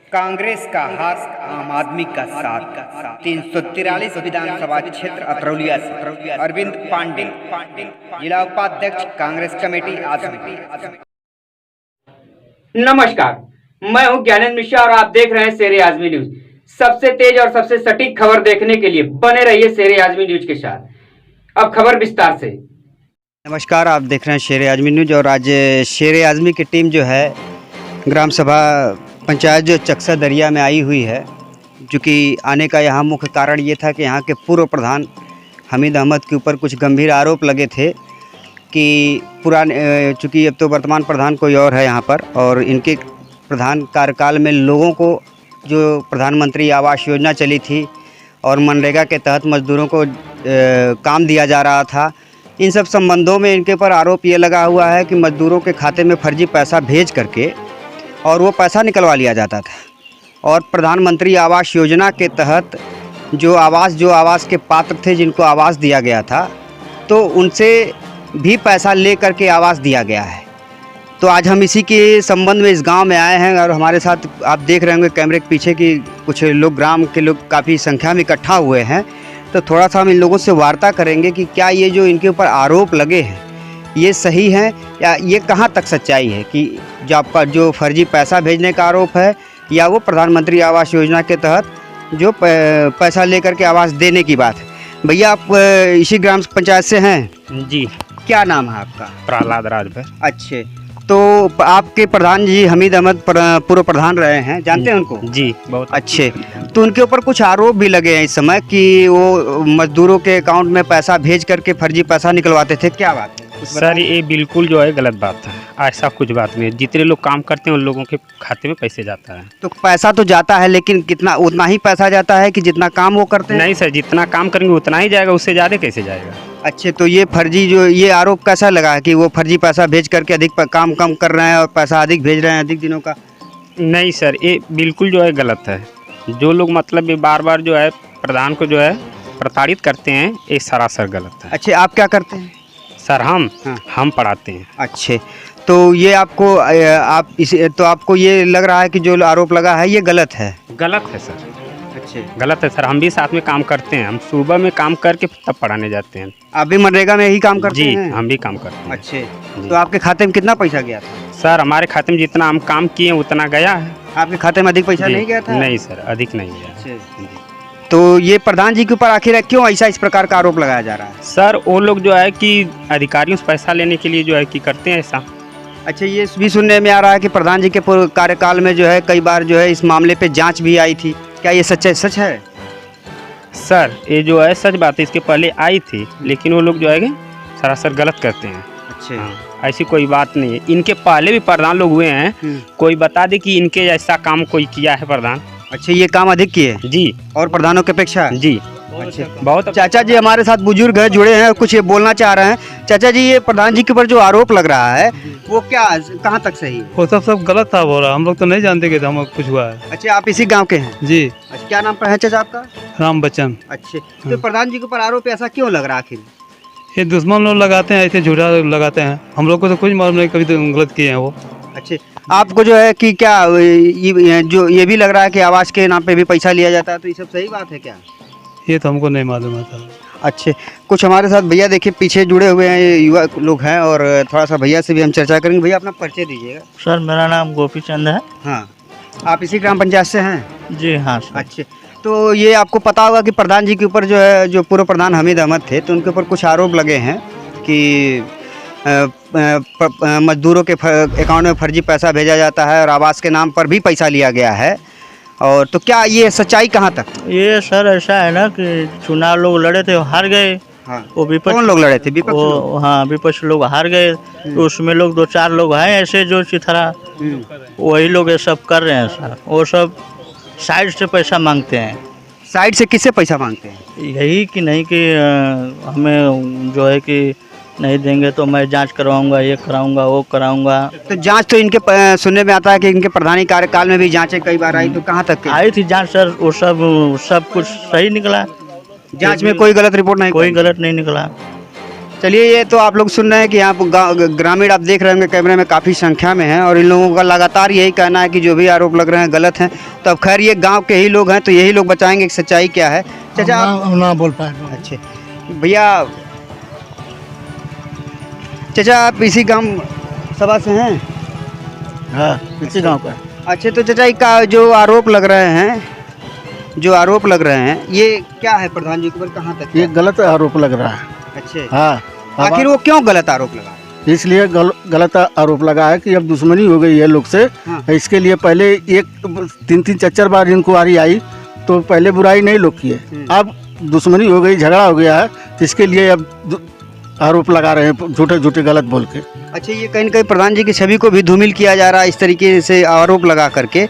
कांग्रेस का हाथ, आम आदमी का साथ। 343 विधानसभा क्षेत्र अतरौलिया से अरविंद पांडे, जिला उपाध्यक्ष कांग्रेस कमेटी आजम। नमस्कार, मैं हूं ज्ञानेंद्र मिश्रा और आप देख रहे हैं शेरे आजमी न्यूज। सबसे तेज और सबसे सटीक खबर देखने के लिए बने रहिए शेरे आजमी न्यूज के साथ। अब खबर विस्तार से। नमस्कार, आप देख रहे हैं शेरे आजमी न्यूज और आज शेरे आजमी की टीम जो है ग्राम सभा पंचायत जो चक्सा दरिया में आई हुई है, जो कि आने का यहाँ मुख्य कारण ये था कि यहाँ के पूर्व प्रधान हमीद अहमद के ऊपर कुछ गंभीर आरोप लगे थे कि पुराने चूँकि अब तो वर्तमान प्रधान कोई और है यहाँ पर, और इनके प्रधान कार्यकाल में लोगों को जो प्रधानमंत्री आवास योजना चली थी और मनरेगा के तहत मजदूरों को काम दिया जा रहा था, इन सब संबंधों में इनके ऊपर आरोप ये लगा हुआ है कि मजदूरों के खाते में फर्जी पैसा भेज करके और वो पैसा निकलवा लिया जाता था। और प्रधानमंत्री आवास योजना के तहत जो आवास के पात्र थे, जिनको आवास दिया गया था, तो उनसे भी पैसा ले करके आवास दिया गया है। तो आज हम इसी के संबंध में इस गांव में आए हैं और हमारे साथ आप देख रहे होंगे कैमरे के पीछे कि कुछ लोग, ग्राम के लोग काफ़ी संख्या में इकट्ठा हुए हैं। तो थोड़ा सा हम इन लोगों से वार्ता करेंगे कि क्या ये जो इनके ऊपर आरोप लगे हैं ये सही हैं या ये कहाँ तक सच्चाई है, कि जो आपका जो फर्जी पैसा भेजने का आरोप है या वो प्रधानमंत्री आवास योजना के तहत जो पैसा लेकर के आवास देने की बात है। भैया, आप इसी ग्राम पंचायत से हैं? जी। क्या नाम है आपका? प्रहलाद राजभर। अच्छे, तो आपके प्रधान जी हमीद अहमद पूर्व प्रधान रहे हैं, जानते हैं उनको? जी, बहुत अच्छे। तो उनके ऊपर कुछ आरोप भी लगे हैं इस समय कि वो मजदूरों के अकाउंट में पैसा भेज करके फर्जी पैसा निकलवाते थे, क्या बात है? सर, ये बिल्कुल जो है गलत बात है। ऐसा कुछ बात नहीं है। जितने लोग काम करते हैं उन लोगों के खाते में पैसे जाता है। तो पैसा तो जाता है, लेकिन कितना, उतना ही पैसा जाता है कि जितना काम वो करते हैं? नहीं सर, जितना काम करेंगे उतना ही जाएगा, उससे ज़्यादा कैसे जाएगा। अच्छे, तो ये फर्जी जो ये आरोप कैसा लगा है कि वो फर्जी पैसा भेज करके अधिक काम कम कर रहे हैं और पैसा अधिक भेज रहे हैं अधिक दिनों का? नहीं सर, ये बिल्कुल जो है गलत है। जो लोग मतलब ये बार बार जो है प्रधान को जो है प्रताड़ित करते हैं, ये सरासर गलत है। अच्छे, आप क्या करते हैं? सर, हाँ। हम पढ़ाते हैं। अच्छे, तो ये आपको ये लग रहा है कि जो आरोप लगा है ये गलत है? गलत है सर। अच्छे, गलत है सर। हम भी साथ में काम करते हैं। हम सुबह में काम करके तब पढ़ाने जाते हैं। आप भी मनरेगा में ही काम करते जी, हैं? हम भी काम करते हैं। अच्छे, तो आपके खाते में कितना पैसा गया था? सर, हमारे खाते में जितना हम काम किए उतना गया है। आपके खाते में अधिक पैसा नहीं गया था? नहीं सर, अधिक नहीं गया। अच्छे, तो ये प्रधान जी के ऊपर आखिर क्यों ऐसा इस प्रकार का आरोप लगाया जा रहा है? सर, वो लोग जो है कि अधिकारियों से पैसा लेने के लिए जो है कि करते हैं ऐसा। अच्छा, ये भी सुनने में आ रहा है कि प्रधान जी के पूर्व कार्यकाल में जो है कई बार जो है इस मामले पे जांच भी आई थी, क्या ये सच है? सर, ये जो है सच बात है, इसके पहले आई थी, लेकिन वो लोग जो है सरासर गलत करते हैं। अच्छा, हाँ, ऐसी कोई बात नहीं है। इनके पहले भी प्रधान लोग हुए हैं, कोई बता दे कि इनके जैसा काम कोई किया है प्रधान। अच्छा, ये काम अधिक किए जी, और प्रधानों की अपेक्षा? जी, अच्छा, बहुत। चाचा जी हमारे साथ बुजुर्ग है, जुड़े हैं, कुछ ये बोलना चाह रहे हैं। चाचा जी, ये प्रधान जी के ऊपर जो आरोप लग रहा है वो क्या, कहाँ तक सही है? वो सब गलत था बोल रहा, हम लोग तो नहीं जानते कि हम कुछ हुआ है। अच्छा, आप इसी गांव के हैं? जी। अच्छा, क्या नाम पर है चाचा आपका? राम बच्चन। अच्छे, तो प्रधान जी के ऊपर आरोप ऐसा क्यों लग रहा आखिर? ये दुश्मन लोग लगाते हैं, ऐसे झूठा लगाते हैं। हम लोग को तो कुछ मालूम नहीं, कभी तो गलत किए हैं वो। अच्छे, आपको जो है कि क्या जो ये भी लग रहा है कि आवास के नाम पे भी पैसा लिया जाता है, तो ये सब सही बात है क्या? ये तो हमको नहीं मालूम है सर। अच्छे, कुछ हमारे साथ भैया देखिए पीछे जुड़े हुए हैं, ये युवा लोग हैं, और थोड़ा सा भैया से भी हम चर्चा करेंगे। भैया, अपना परिचय दीजिएगा। सर, मेरा नाम गोपी चंद है। हाँ, आप इसी ग्राम पंचायत से हैं? जी हाँ सर। अच्छे, तो ये आपको पता होगा कि प्रधान जी के ऊपर जो है, जो पूर्व प्रधान हमीद अहमद थे, तो उनके ऊपर कुछ आरोप लगे हैं कि मजदूरों के अकाउंट में फर्जी पैसा भेजा जाता है और आवास के नाम पर भी पैसा लिया गया है। और तो क्या ये सच्चाई कहाँ तक? ये सर ऐसा है ना कि चुनाव लोग लड़े थे, हार गए। हाँ, वो विपक्ष, कौन लोग लड़े थे? विपक्ष लोग? हाँ, विपक्ष लोग हार गए। तो उसमें लोग 2-4 लोग हैं ऐसे जो चिथरा, वही लोग ये सब कर रहे हैं सर। वो सब साइड से पैसा मांगते हैं। साइड से किससे पैसा मांगते हैं? यही कि नहीं कि हमें जो है कि नहीं देंगे तो मैं जांच करवाऊंगा, ये कराऊंगा, वो कराऊंगा। तो जांच तो इनके सुनने में आता है कि इनके प्रधानी कार्यकाल में भी जांचें कई बार आई, तो कहाँ तक आई थी जांच सर? वो सब कुछ सही निकला। जांच में कोई गलत रिपोर्ट नहीं? कोई गलत नहीं निकला। चलिए, ये तो आप लोग सुन रहे हैं कि यहाँ पर ग्रामीण आप देख रहे होंगे कैमरे में काफ़ी संख्या में हैं और इन लोगों का लगातार यही कहना है कि जो भी आरोप लग रहे हैं गलत हैं। तो अब खैर ये गांव के ही लोग हैं तो यही लोग बताएंगे कि सच्चाई क्या है। चाचा आप ना बोल पाए। अच्छे भैया, चाचा आप इसी गांव सभा से हैं? हाँ, इसी गाँव का। अच्छा, तो चाचा का जो आरोप लग रहे हैं, ये क्या है प्रधान जी के ऊपर, कहाँ तक ये है? गलत आरोप लग रहा है। अच्छे, हाँ, आखिर वो क्यों गलत आरोप लगा? इसलिए गलत आरोप लगा है कि अब दुश्मनी हो गई है लोग से। हाँ। इसके लिए पहले 3-4 बार इंक्वायरी आई तो पहले बुराई नहीं लोग किए, अब दुश्मनी हो गई, झगड़ा हो गया है, तो इसके लिए अब आरोप लगा रहे हैं झूठे गलत बोल के। अच्छा, ये कहीं न कहीं प्रधान जी की छवि को भी धूमिल किया जा रहा है इस तरीके से आरोप लगा करके।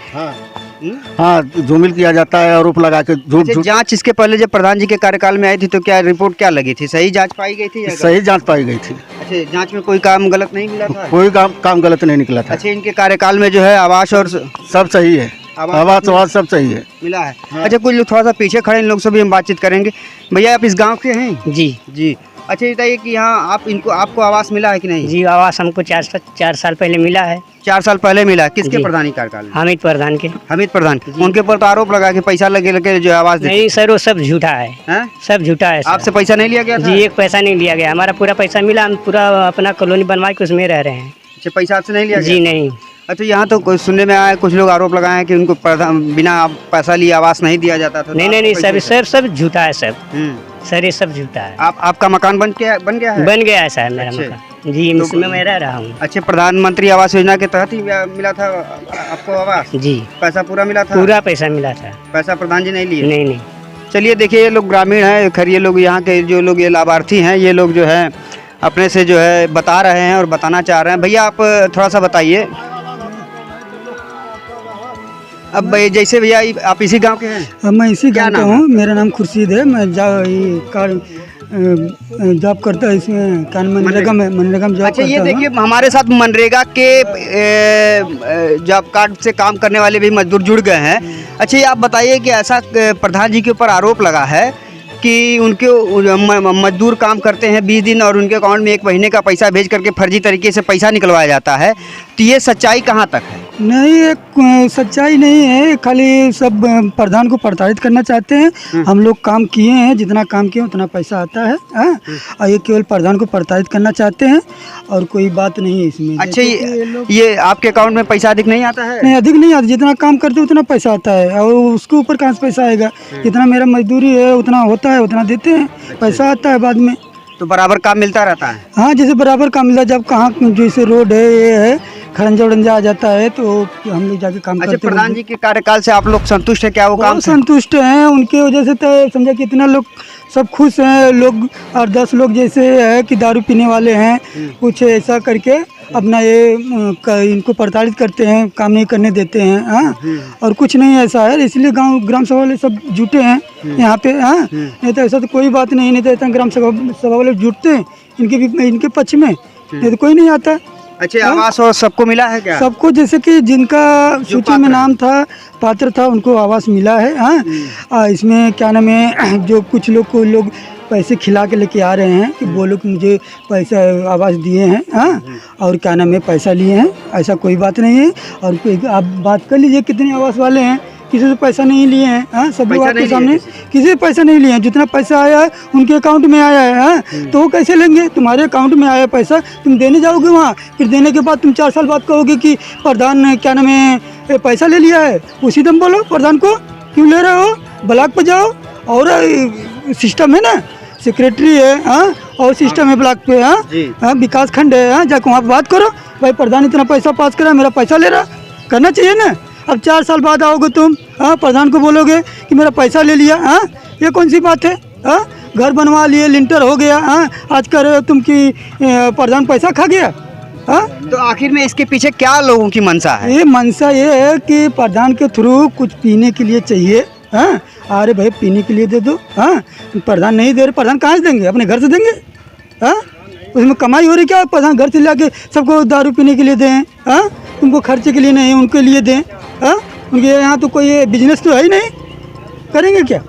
हाँ, धूमिल किया जाता है आरोप लगा के। अच्छा, जांच इसके पहले जब प्रधान जी के कार्यकाल में आई थी तो क्या रिपोर्ट क्या लगी थी? सही जांच पाई गई थी या सही जांच पाई गई थी। अच्छा, जांच में कोई काम गलत नहीं मिला था? कोई काम गलत नहीं निकला था। अच्छा, इनके कार्यकाल में जो है आवास और सब सही है, आवास सब सही है। मिला है। अच्छा, कुछ लोग थोड़ा सा पीछे खड़े, इन लोग से भी हम बातचीत करेंगे। भैया आप इस गाँव के हैं? जी। अच्छा, ये बताइए कि यहाँ आपको आवास मिला है कि नहीं? जी, आवास हमको 4 साल पहले मिला है। 4 साल पहले मिला। किसके जी। प्रधानी कार्यकाल में? हामिद प्रधान के। हामिद प्रधान। उनके ऊपर तो आरोप लगा कि पैसा लगे जो आवास देते नहीं सर, वो सब झूठा है, हैं? सब झूठा है सर। आपसे पैसा नहीं लिया गया था? जी, एक पैसा नहीं लिया गया, हमारा पूरा पैसा मिला, हम पूरा अपना कॉलोनी बनवा के उसमें रह रहे हैं। अच्छा, पैसा आपसे नहीं लिया गया? जी नहीं। अच्छा, यहाँ तो कुछ सुनने में आया, कुछ लोग आरोप लगाए हैं कि उनको बिना पैसा लिए आवास नहीं दिया जाता था। नहीं सर, सब झूठा है सब। हम्म। सर ये सब झूठा है। आपका मकान बन गया है? बन गया है सर मेरा अच्छे। मकान। जी, इसमें मैं रह रहा हूँ। अच्छा, प्रधानमंत्री आवास योजना के तहत ही मिला था आपको आवास? जी, पैसा पूरा मिला था? पूरा पैसा मिला था। पैसा प्रधान जी नहीं लिए? नहीं। चलिए, देखिए ये लोग ग्रामीण हैं, खैर ये लोग यहाँ के जो लोग ये लाभार्थी हैं, ये लोग जो है अपने से जो है बता रहे हैं और बताना चाह रहे हैं। भैया आप थोड़ा सा बताइए। अब जैसे भैया आप इसी गांव के हैं? मैं इसी क्या गांव का नाम है? हूँ, मेरा नाम खुर्शीद है। मैं जॉब करता है इसमें, मनरेगा में जॉब अच्छा, ये करता देखिए हमारे साथ मनरेगा के जॉब कार्ड से काम करने वाले भी मजदूर जुड़ गए हैं। अच्छा, ये आप बताइए कि ऐसा प्रधान जी के ऊपर आरोप लगा है कि उनके मजदूर काम करते हैं 20 दिन और उनके अकाउंट में 1 महीने का पैसा भेज करके फर्जी तरीके से पैसा निकलवाया जाता है, तो ये सच्चाई कहाँ तक है? नहीं, एक सच्चाई नहीं है, खाली सब प्रधान को प्रताड़ित करना चाहते हैं। हम लोग काम किए हैं, जितना काम किए उतना पैसा आता है, हाँ? और ये केवल प्रधान को प्रताड़ित करना चाहते हैं और कोई बात नहीं है इसमें। अच्छा, ये आपके अकाउंट में पैसा अधिक नहीं आता है? नहीं, अधिक नहीं आता, जितना काम करते उतना पैसा आता है और उसके ऊपर कहाँ से पैसा आएगा? जितना मेरा मजदूरी है उतना होता है, उतना देते हैं, पैसा आता है बाद में। तो बराबर काम मिलता रहता है? हाँ, जैसे बराबर काम मिलता है, जब कहाँ जैसे रोड है, ये है, खरंजा उड़ंजा आ जाता है तो हम लोग जाके काम अच्छा, करते हैं। प्रधान जी के कार्यकाल से आप लोग संतुष्ट है क्या? वो काम बहुत से? संतुष्ट हैं, उनके वजह से तो समझा कि इतना लोग सब खुश हैं। लोग 8-10 लोग जैसे है कि दारू पीने वाले हैं, कुछ ऐसा करके अपना ये इनको प्रताड़ित करते हैं, काम नहीं करने देते हैं, हाँ? और कुछ नहीं ऐसा है, इसलिए ग्राम सभा वाले सब जुटे हैं यहाँ पे, हाँ? नहीं तो ऐसा तो कोई बात नहीं तो ऐसा ग्राम सभा वाले जुटते हैं इनके पक्ष में, नहीं तो कोई नहीं आता। अच्छा, आवास और सबको मिला है क्या? सबको, जैसे कि जिनका सूची में नाम था, पात्र था, उनको आवास मिला है, हाँ? इसमें क्या नाम है, जो कुछ लोग पैसे खिला के लेके आ रहे हैं कि बोलो कि मुझे पैसा आवास दिए हैं, हाँ? और क्या नाम है पैसा लिए हैं, ऐसा कोई बात नहीं है। और आप बात कर लीजिए कितने आवास वाले हैं, किसी से पैसा नहीं लिए हैं, हाँ? सब लोग आपके सामने किसी से पैसा नहीं लिए हैं, जितना पैसा आया है उनके अकाउंट में आया है, हाँ? तो वो कैसे लेंगे? तुम्हारे अकाउंट में आया पैसा, तुम देने जाओगे वहाँ, फिर देने के बाद तुम 4 साल बाद कहोगे कि प्रधान ने क्या नाम है पैसा ले लिया है। उसी दम बोलो प्रधान को क्यों ले रहे हो, ब्लॉक पे जाओ, और सिस्टम है ना, सेक्रेटरी है, हाँ? और सिस्टम है ब्लॉक पे, हाँ? विकास खंड है, हाँ? जाकर वहाँ बात करो, भाई प्रधान इतना पैसा पास करा, मेरा पैसा ले रहा, करना चाहिए ना। अब 4 साल बाद आओगे तुम, हाँ? प्रधान को बोलोगे कि मेरा पैसा ले लिया, हाँ? ये कौन सी बात है, हाँ? घर बनवा लिए, लिंटर हो गया, हाँ? आज कह रहे हो तुम कि प्रधान पैसा खा गया, हाँ? तो आखिर में इसके पीछे क्या लोगों की मंशा है? ये मंशा ये है कि प्रधान के थ्रू कुछ पीने के लिए चाहिए, हाँ? अरे भाई पीने के लिए दे दो, हाँ? प्रधान नहीं दे रहे, प्रधान कहाँ से देंगे? अपने घर से देंगे, हाँ? उसमें कमाई हो रही क्या? प्रधान घर से लाके सबको दारू पीने के लिए दें, हाँ? तुमको खर्चे के लिए नहीं, उनके लिए दें, हाँ? उनके यहाँ तो कोई बिजनेस तो है ही नहीं, करेंगे क्या?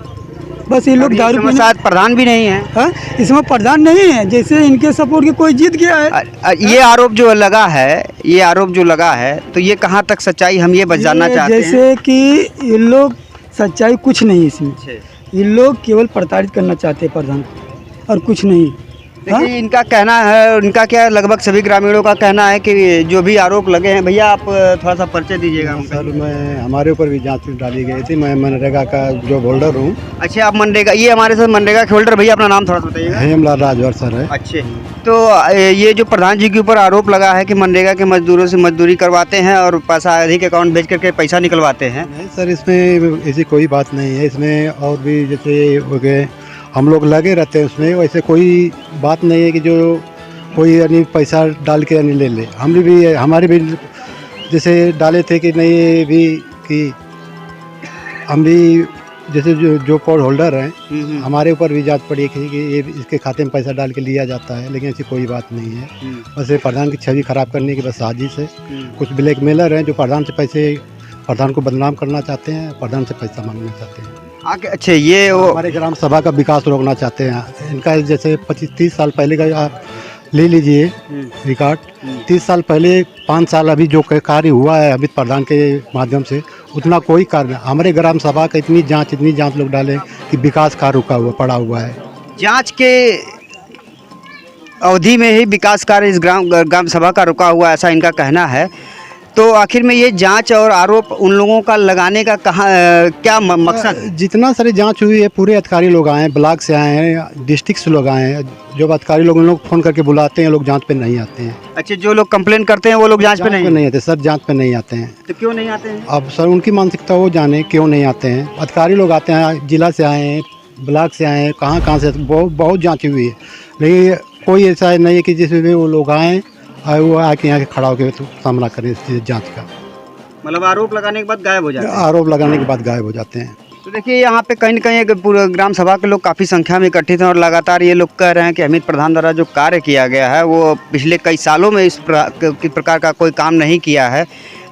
बस ये लोग दारू इसमें पीने शायद प्रधान भी नहीं है। हाँ, इसमें प्रधान नहीं है, जैसे इनके सपोर्ट के कोई जीत गया है। ये आरोप जो लगा है, ये आरोप जो लगा है, तो ये कहाँ तक सच्चाई, हम ये बस जानना ये चाहते हैं। जैसे कि ये लोग सच्चाई कुछ नहीं इसमें, ये लोग केवल प्रताड़ित करना चाहते हैं प्रधान को और कुछ नहीं। हाँ? देखिए इनका कहना है, इनका क्या है, लगभग सभी ग्रामीणों का कहना है कि जो भी आरोप लगे हैं, भैया आप थोड़ा सा परिचय दीजिएगा हमको। सर मैं हमारे ऊपर भी जांच डाली गई थी। मैं मनरेगा का जो होल्डर हूँ। अच्छा, आप मनरेगा, ये हमारे साथ मनरेगा के होल्डर, भैया अपना नाम थोड़ा सा बताइएगा। हेमलाल राजभर सर है। अच्छे, तो ये जो प्रधान जी के ऊपर आरोप लगा है कि मनरेगा के मजदूरों से मजदूरी करवाते हैं और पैसा अधिक अकाउंट भेज करके पैसा निकलवाते हैं। नहीं सर, इसमें ऐसी कोई बात नहीं है। इसमें और भी जैसे हो गए, हम लोग लगे रहते हैं उसमें, वैसे कोई बात नहीं है कि जो कोई यानी पैसा डाल के यानी ले ले। हम भी, हमारे भी जैसे डाले थे कि नहीं, ये भी कि हम भी जैसे जो पोल होल्डर हैं, हमारे ऊपर भी जांच पड़ी कि ये इसके खाते में पैसा डाल के लिया जाता है, लेकिन ऐसी कोई बात नहीं है। बस ये प्रधान की छवि खराब करने की बस साजिश है। कुछ ब्लैकमेलर हैं जो प्रधान से पैसे, प्रधान को बदनाम करना चाहते हैं, प्रधान से पैसा मांगना चाहते हैं। अच्छा, ये वो हमारे ग्राम सभा का विकास रोकना चाहते हैं। इनका जैसे 25-30 साल पहले का आप ले लीजिए रिकॉर्ड। 30 साल पहले, 5 साल अभी जो कार्य हुआ है अभी प्रधान के माध्यम से, उतना कोई कार्य नहीं। हमारे ग्राम सभा का इतनी जांच लोग डाले कि विकास कार्य रुका हुआ पड़ा हुआ है। जांच के अवधि में ही विकास कार्य इस ग्राम सभा का रुका हुआ, ऐसा इनका कहना है। तो आखिर में ये जांच और आरोप उन लोगों का लगाने का क्या मकसद है? जितना सारी जांच हुई है, पूरे अधिकारी लोग आए हैं, ब्लॉक से आए हैं, डिस्ट्रिक्ट से लोग आए हैं। जो अधिकारी लोग, उन लोग फ़ोन करके बुलाते हैं, लोग जांच पे नहीं आते हैं। अच्छा, जो लोग कंप्लेन करते हैं वो लोग जांच पे नहीं आते सर, जांच पे नहीं आते हैं। तो क्यों नहीं आते हैं? अब सर उनकी मानसिकता वो जाने क्यों नहीं आते हैं। अधिकारी लोग आते हैं, जिला से आए हैं, ब्लॉक से आए हैं, कहाँ से, बहुत जाँच हुई है, लेकिन कोई ऐसा नहीं है कि जिसमें वो लोग आएँ और वो आके यहाँ के खड़ा होकर तो सामना करें इस जांच का। मतलब आरोप लगाने के बाद गायब हो जाते हैं? आरोप लगाने के बाद गायब हो जाते हैं। तो देखिए यहाँ पे कहीं न कहीं पूरे ग्राम सभा के लोग काफ़ी संख्या में इकट्ठित हैं और लगातार ये लोग कह रहे हैं कि अमित प्रधान द्वारा जो कार्य किया गया है वो पिछले कई सालों में इस प्रकार का कोई काम नहीं किया है।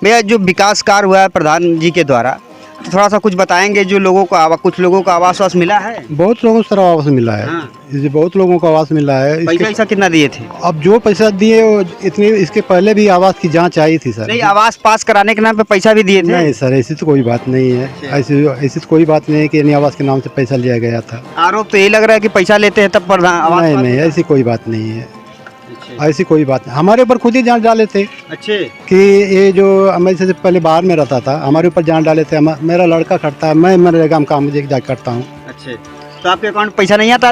भैया, जो विकास कार्य हुआ है प्रधान जी के द्वारा, तो थोड़ा सा कुछ बताएंगे। जो लोगों को कुछ लोगों को आवास वास मिला है? बहुत लोगों को सर आवास मिला है। हाँ। बहुत लोगों को आवास मिला है। पैसा कितना दिए थे? अब जो पैसा दिए वो इतने, इसके पहले भी आवास की जांच आई थी सर। नहीं, आवास पास कराने के नाम पे पैसा भी दिए थे? नहीं सर, ऐसी तो कोई बात नहीं है। ऐसी तो कोई बात नहीं है कि आवास के नाम से पैसा लिया गया था। आरोप तो यही लग रहा है कि पैसा लेते हैं तब प्रधान। नहीं, ऐसी कोई बात नहीं है। ऐसी कोई बात नहीं। हमारे ऊपर खुद ही जांच डाले थे। अच्छे, कि ये जो मैं से पहले बाहर में रहता था, हमारे ऊपर जांच डाले थे। मेरा लड़का करता है, मैं मनरेगा में काम मुझे जा करता हूँ। अच्छे, तो आपके अकाउंट पैसा नहीं आता?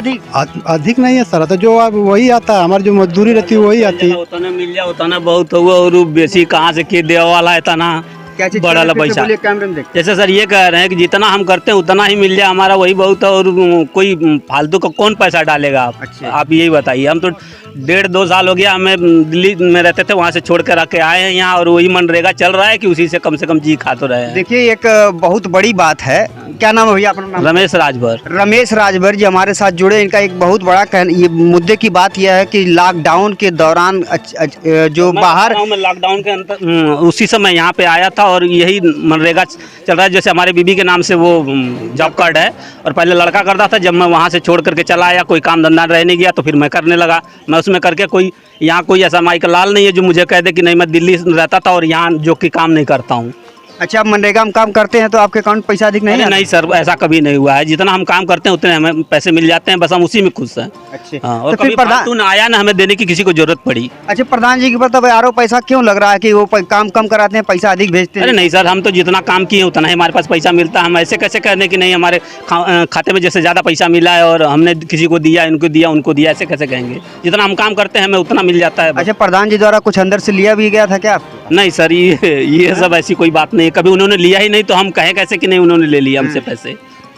अधिक नहीं है सर, तो जो अब वही आता है, हमारी जो मजदूरी रहती है वही आती है। उतना मिल जाए उतना बहुत हुआ, और बेसी कहाँ से के देवा वाला है इतना क्या चीज़? बड़ा पैसा। कैमरे में देखते। जैसे सर ये कह रहे हैं कि जितना हम करते हैं उतना ही मिल जाए, हमारा वही बहुत है, और कोई फालतू का कौन पैसा डालेगा आप? अच्छा। आप यही बताइए। हम तो 1.5-2 साल हो गया, हमें दिल्ली में रहते थे, वहाँ से छोड़ कर रख के आए हैं यहाँ, और वही मनरेगा चल रहा है कि उसी से कम जी खा तो रहे हैं। देखिए, एक बहुत बड़ी बात है। क्या नाम है भैया अपना? नाम? रमेश राजभर। रमेश राजभर जी हमारे साथ जुड़े। इनका एक बहुत बड़ा ये मुद्दे की बात यह है कि लॉकडाउन के दौरान जो बाहर में लॉकडाउन के अंतर उसी समय यहाँ पे आया था, और यही मनरेगा चल रहा है। जैसे हमारे बीबी के नाम से वो जॉब कार्ड है, और पहले लड़का करता था। जब मैं वहाँ से छोड़ करके चला आया, कोई काम धंधा रहने गया, तो फिर मैं करने लगा। मैं उसमें करके कोई यहाँ कोई ऐसा माइक लाल नहीं है जो मुझे कह दे कि नहीं मैं दिल्ली रहता था और यहाँ जो कि काम नहीं करता हूँ। अच्छा, आप मनरेगा में काम करते हैं तो आपके अकाउंट पैसा अधिक नहीं? नहीं सर, ऐसा कभी नहीं हुआ है। जितना हम काम करते हैं उतने हमें पैसे मिल जाते हैं, बस हम उसी में खुश हैं। अच्छे, हाँ, और तो फिर कभी फालतू ना आया ना हमें देने की किसी को जरूरत पड़ी। अच्छा, प्रधान जी के ऊपर आरोप पैसा क्यों लग रहा है कि वो काम कम कराते हैं, पैसा अधिक भेजते हैं? अरे नहीं सर, हम तो जितना काम किए उतना ही हमारे पास पैसा मिलता है। हम ऐसे कैसे कहने कि नहीं हमारे खाते में जैसे ज़्यादा पैसा मिला है और हमने किसी को दिया, इनको दिया, उनको दिया, ऐसे कैसे कहेंगे? जितना हम काम करते हैं हमें उतना मिल जाता है। अच्छा, प्रधान जी द्वारा कुछ अंदर से लिया भी गया था क्या आपको? नहीं सर, ये सब ऐसी कोई बात नहीं है। कभी उन्होंने लिया ही नहीं, तो हम कहें कैसे कि नहीं उन्होंने ले लिया हमसे पैसे?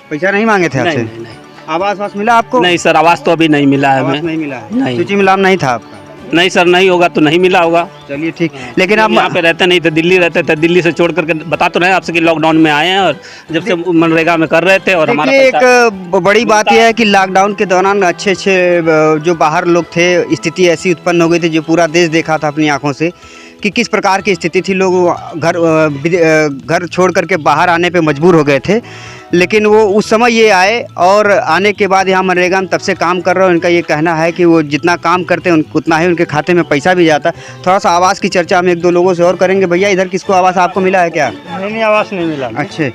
पैसा नहीं मांगे थे आपसे? नहीं। आवास वास मिला आपको? नहीं सर, आवास तो अभी नहीं मिला है हमें। नहीं मिला है? नहीं। सूची में नाम नहीं था आपका? नहीं सर, नहीं होगा तो नहीं मिला होगा। चलिए ठीक, लेकिन आप यहाँ पे रहते नहीं थे, दिल्ली रहते थे। दिल्ली से छोड़ करके बता तो रहे आपसे कि लॉकडाउन में आए हैं, और जब से मनरेगा में कर रहे थे, और हमारा एक बड़ी बात यह है कि लॉकडाउन के दौरान अच्छे जो बाहर लोग थे, स्थिति ऐसी उत्पन्न हो गई थी जो पूरा देश देखा था अपनी आंखों से कि किस प्रकार की स्थिति थी। लोग घर छोड़ करके बाहर आने पे मजबूर हो गए थे। लेकिन वो उस समय ये आए और आने के बाद यहाँ मनरेगा में तब से काम कर रहे हैं। उनका ये कहना है कि वो जितना काम करते हैं उतना ही उनके खाते में पैसा भी जाता है। थोड़ा सा आवास की चर्चा हम एक दो लोगों से और करेंगे। भैया इधर किसको आवास आपको मिला है क्या? नहीं, आवास नहीं मिला। अच्छे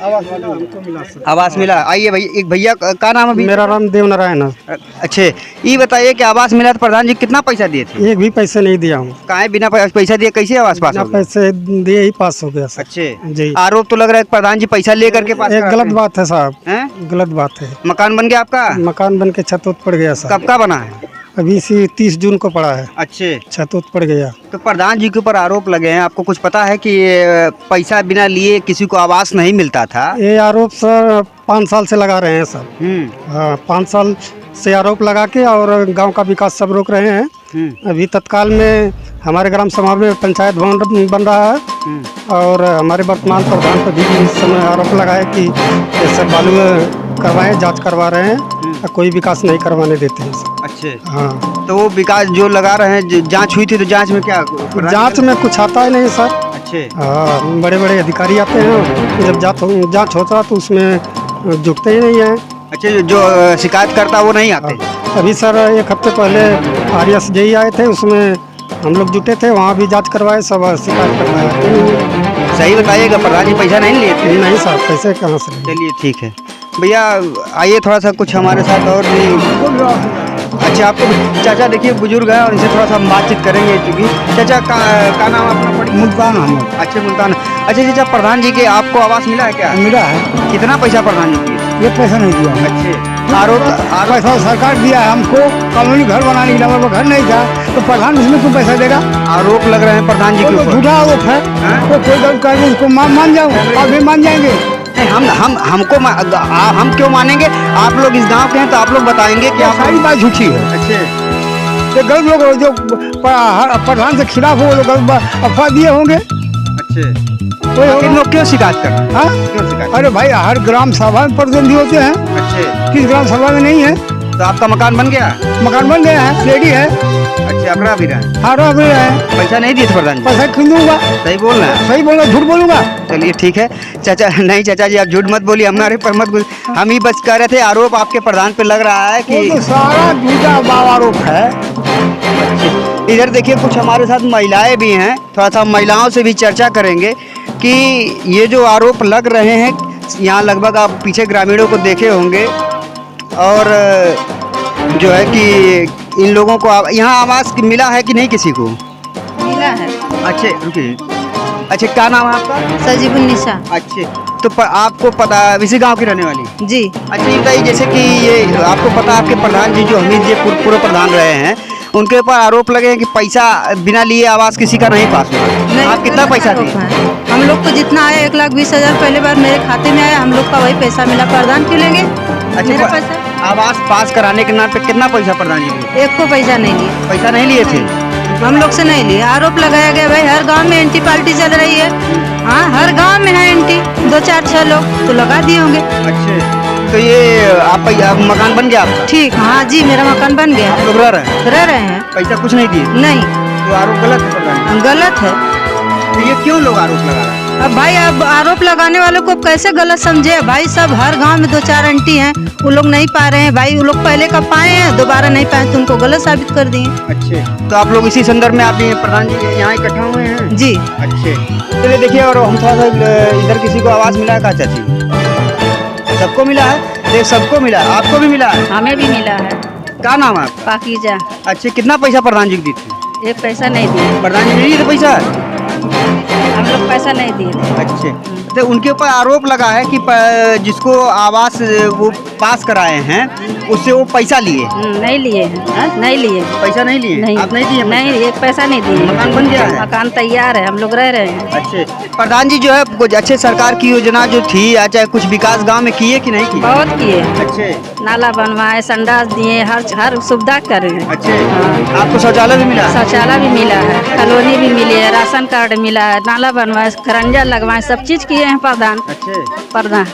आवास मिला। आइए भैया, एक भैया का नाम अभी? मेरा नाम देवनारायण है। अच्छे, ये बताइए कि आवास मिला तो प्रधान जी कितना पैसा दिए थे? एक भी पैसे नहीं दिया हूँ। काहे बिना पैसा दिए कैसे आवास पास हो गया? पैसे दिए ही पास हो गया सर। अच्छे जी। आरोप तो लग रहा है कि प्रधान जी पैसा ले करके पास एक कराते गलत हैं। बात है साहब, हैं? गलत बात है। मकान बन गया आपका? मकान बन के छत उत पड़ गया सर। कब का बना है? अभी से 30 जून को पड़ा है, अच्छे, छत उत पड़ गया। तो प्रधान जी के ऊपर आरोप लगे हैं। आपको कुछ पता है कि ये पैसा बिना लिए किसी को आवास नहीं मिलता था? ये आरोप सर 5 साल से लगा रहे हैं सर। हाँ, 5 साल से आरोप लगा के और गांव का विकास सब रोक रहे हैं। अभी तत्काल में हमारे ग्राम सभा में पंचायत भवन बन रहा है और हमारे वर्तमान प्रधान पर भी इस समय आरोप लगा है कि ये सब बालू करवाएं, जांच करवा रहे हैं और कोई विकास नहीं करवाने देते हैं सर। अच्छे, हाँ, तो वो विकास जो लगा रहे हैं, जांच हुई थी तो जांच में क्या? जांच में कुछ आता ही नहीं सर। अच्छे, हाँ, बड़े बड़े अधिकारी आते हैं, जब जांच होता है तो उसमें जुटते ही नहीं है। अच्छे, जो शिकायत करता वो नहीं आते? अभी सर 1 हफ्ते पहले RSJI आए थे, उसमें हम लोग जुटे थे, वहाँ भी जांच करवाए, सब शिकायत करवाया। सही बताइएगा, प्रधान जी पैसा नहीं लिए थे? नहीं साहब, पैसे कहाँ से? चलिए ठीक है भैया, आइए थोड़ा सा कुछ हमारे साथ और भी। अच्छा, आपको चाचा देखिए बुजुर्ग है और इनसे थोड़ा सा हम बातचीत करेंगे। चूँकि चाचा का नाम अपना पड़ी? मुल्तान हम अच्छे, मुल्तान। अच्छा चाचा, प्रधान जी के आपको आवास मिला है क्या? मिला है, कितना पैसा प्रधान जी दिए? ये पैसा नहीं दिया। अच्छे, आरोप पैसा सरकार दिया है हमको, कॉलोनी घर बनाने के लिए, हमारे घर नहीं था तो प्रधान इसमें क्यों पैसा देगा? आरोप लग रहे हैं प्रधान जी के ऊपर। झूठा आरोप है, तो कोई गलत कर उसको मान जाऊँ, आप भी मान जाएंगे। नहीं, हम क्यों मानेंगे? आप लोग इस गांव के हैं तो आप लोग बताएंगे कि आप। सारी बात झूठी है। अच्छे, ये गलत लोग जो प्रधान से खिलाफ हो, वो लोग गलत अफवाह दिए होंगे। अच्छे, कोई होगा? इन लोग क्यों शिकायत कर रहे हैं? हाँ? क्यों शिकायत? अरे भाई, हर ग्राम सभा में प्रतिनिधि होते हैं, अच्छे, किस ग्राम सभा में नहीं है? तो आपका मकान बन गया? मकान बन गया है, रेडी है, अच्छे, अब रहा भी रहा है। हाँ रह रहे हैं। पैसा नहीं दिए थे प्रधान जी? पैसा क्यों दूंगा? सही बोल रहे हैं? सही बोलूंगा, झूठ बोलूंगा? चलिए ठीक है चाचा। नहीं चाचा जी, आप झूठ मत बोलिए, हमारे पर मत बोलिए। हम ही बस कह रहे थे आरोप आपके प्रधान पे लग रहा है वो कि। तो सारा झूठा आरोप है। इधर देखिए कुछ हमारे साथ महिलाएं भी हैं, थोड़ा सा महिलाओं से भी चर्चा करेंगे कि ये जो आरोप लग रहे हैं, यहाँ लगभग आप पीछे ग्रामीणों को देखे होंगे और जो है कि इन लोगों को यहाँ आवास मिला है कि नहीं किसी को? मिला है। अच्छे, रुकिए। अच्छे, क्या नाम है आपका? सजीबुन्निसा। अच्छे, तो आपको पता, इसी गांव की रहने वाली? जी। अच्छा ये बताइए, जैसे कि ये आपको पता आपके प्रधान जी जो हमीद जी पूर्व प्रधान रहे हैं, उनके ऊपर आरोप लगे हैं कि पैसा बिना लिए आवास किसी का नहीं पास हुआ। आप कितना पैसा दिए? हम लोग को जितना आया 1,20,000 पहले बार मेरे खाते में आया, हम लोग का वही पैसा मिला। प्रधान क्यों लेंगे मेरा पैसा? आवास पास कराने के नाम पे कितना पैसा प्रधान जी दिए? एक को पैसा नहीं लिए। पैसा नहीं लिए थे? हम लोग से नहीं लिए। आरोप लगाया गया भाई, हर गांव में एंटी पार्टी चल रही है। हाँ, हर गांव में है एंटी, 2, 4, 6 लोग तो लगा दिए होंगे। अच्छे, तो ये आप मकान बन गया आपका? ठीक, हाँ जी, मेरा मकान बन गया। आप लोग रह रहे हैं? पैसा कुछ नहीं दिए? नहीं। तो आरोप गलत है प्रधान? गलत है। तो ये क्यों लोग आरोप लगा रहे हैं? अब भाई, अब आरोप लगाने वालों को कैसे गलत समझे भाई? सब हर गांव में 2, 4 आंटी हैं, वो लोग नहीं पा रहे हैं भाई। वो लोग पहले का पाए हैं, दोबारा नहीं पाए तो उनको गलत साबित कर दिए। अच्छे, तो आप लोग इसी संदर्भ में आप प्रधान जी यहाँ इकट्ठा हुए हैं? जी। अच्छे, चलिए देखिए, और हम थोड़ा सा इधर किसी को आवाज मिला है क्या चाची? सबको मिला है? देख, सबको मिला है। आपको भी मिला है? हमें भी मिला है। क्या नाम है आपका? पाकीजा। अच्छे, कितना पैसा प्रधान जी को दी थी? एक पैसा नहीं दिए। प्रधान जी नहीं दिए पैसा? हम लोग पैसा नहीं दिए। अच्छे, तो उनके ऊपर आरोप लगा है कि जिसको आवास वो पास कराए हैं उससे वो पैसा लिए। नहीं लिए हैं, नहीं लिए। पैसा नहीं लिए? नहीं। आप नहीं दिए? नहीं, एक पैसा नहीं दिए। मकान बन गया है? मकान तैयार है, हम लोग रह रहे हैं। अच्छे, प्रधान जी जो है कुछ अच्छे सरकार की योजना जो थी या चाहे कुछ विकास गांव में किए कि नहीं किए? बहुत किए। अच्छे, नाला बनवाए, संडास दिए, हर सुविधा कर रहे हैं। अच्छे, आपको शौचालय भी मिला? शौचालय भी मिला है, कॉलोनी भी मिली है, राशन कार्ड मिला है, नाला बनवाए, खरंजा लगवाए, सब चीज किए हैं प्रधान। अच्छे, प्रधान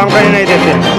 काम करने नहीं देते हैं।